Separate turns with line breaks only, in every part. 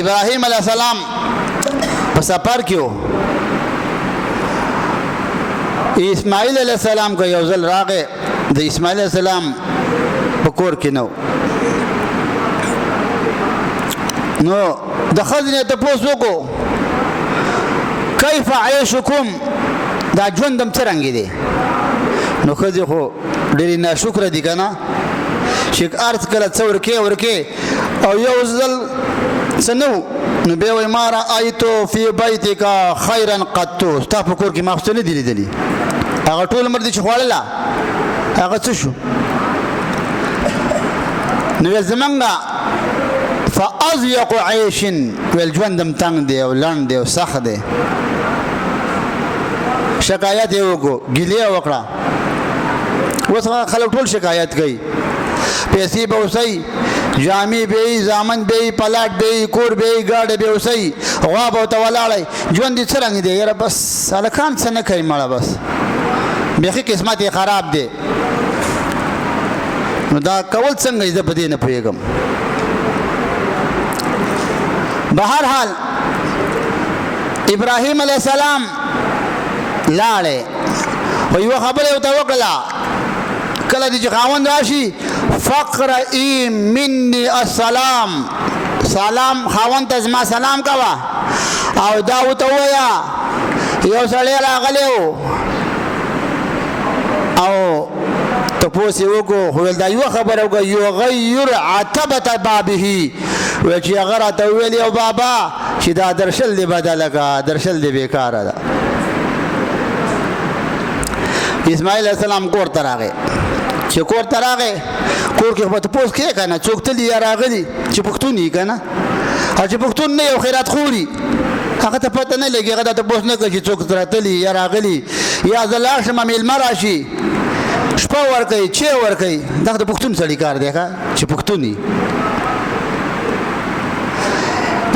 ابراهیم علیه السلام په سفر کې و اسماعیل علیه السلام کو یو ځل راغی د اسماعیل علیه السلام په کور کې نو د ښځې نه تپوس وکړو کیف عیشکم دا ژوندم څرنګه دی نو ښځې خو ډېرې ناشکره دي که نه چې هر کله څه ورکې او یو ځل څه نه و نو بیا وایي ما رأیتو فی بیتک خیرا قطو ستا په کور کې ما خو څه نه دي لیدلي هغه ټول عمر دي چې خوړله هغه څه شو نو ویل زمونږ فاضيق عيش ویل ژوندم تنګ دی او لنډ دی او سخت دی شکایت یې وکړو ګیلې یې وکړه اوس خلک ټول شکایت کوي پیسې به اوسئ جامې به یې زامن به یې پلاټ به یې کور به یې ګاډی به اوسئ غوا به ورته ولاړئ ژوند یې څرنګه دی یاره بس هلکان څه نه کوي مړه بس بیخي قسمت یې خراب دی نو دا کول څنګه زه په دې نه پوهېږم بهرحال ابراهیم علیه السلام لاړې خو یوه خبره یې ورته وکړله کله دې چې خاوند راشي فقرئ مني السلام سلام خاوند ته زما سلام کوه او دا ورته ووایه یو سړی راغلی و او تپوس یې وکړو خو ویل دا یوه خبره وکړه یغیر عتبة بابه ویل چې هغه راته وویل یو بابا چې دا درشل دې بدله که درشل دې بېکاره ده اسماعیل علیه السلام کور ته راغی چې کور ته راغی کور کې خو به تپوس کوې که نه څوک تلي یا راغلي چې پښتون یي که نه او چې پښتون نه یو خیرات خوري هغه ته پته نه لګي هغه دا تپوس نه کوي چې څوک راتلي یا راغلي یا زه لاړ شم مېلمه راشي شپه ورکوي چای ورکوي دا د پښتون سړي کار دی ښه چې پښتون یي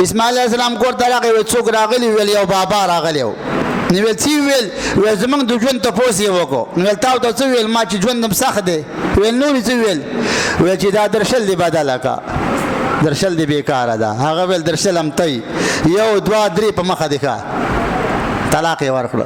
اسماعیل علیه السلام کور ته راغی ویل څوک راغلي ویل یو بابا راغلی و نو ویل څه ویل ویل زمونږ د ژوند تپوس یې وکړو نو ویل تا ورته څه ویل ما چې ژوندم سخت دی ویل نور یې څه ویل ویل چې دا درشل دې بدله که درشل دې بېکاره ده هغه ویل درشل هم تی یو دوه درې په مخه دې ښه طلاق یې ورکړه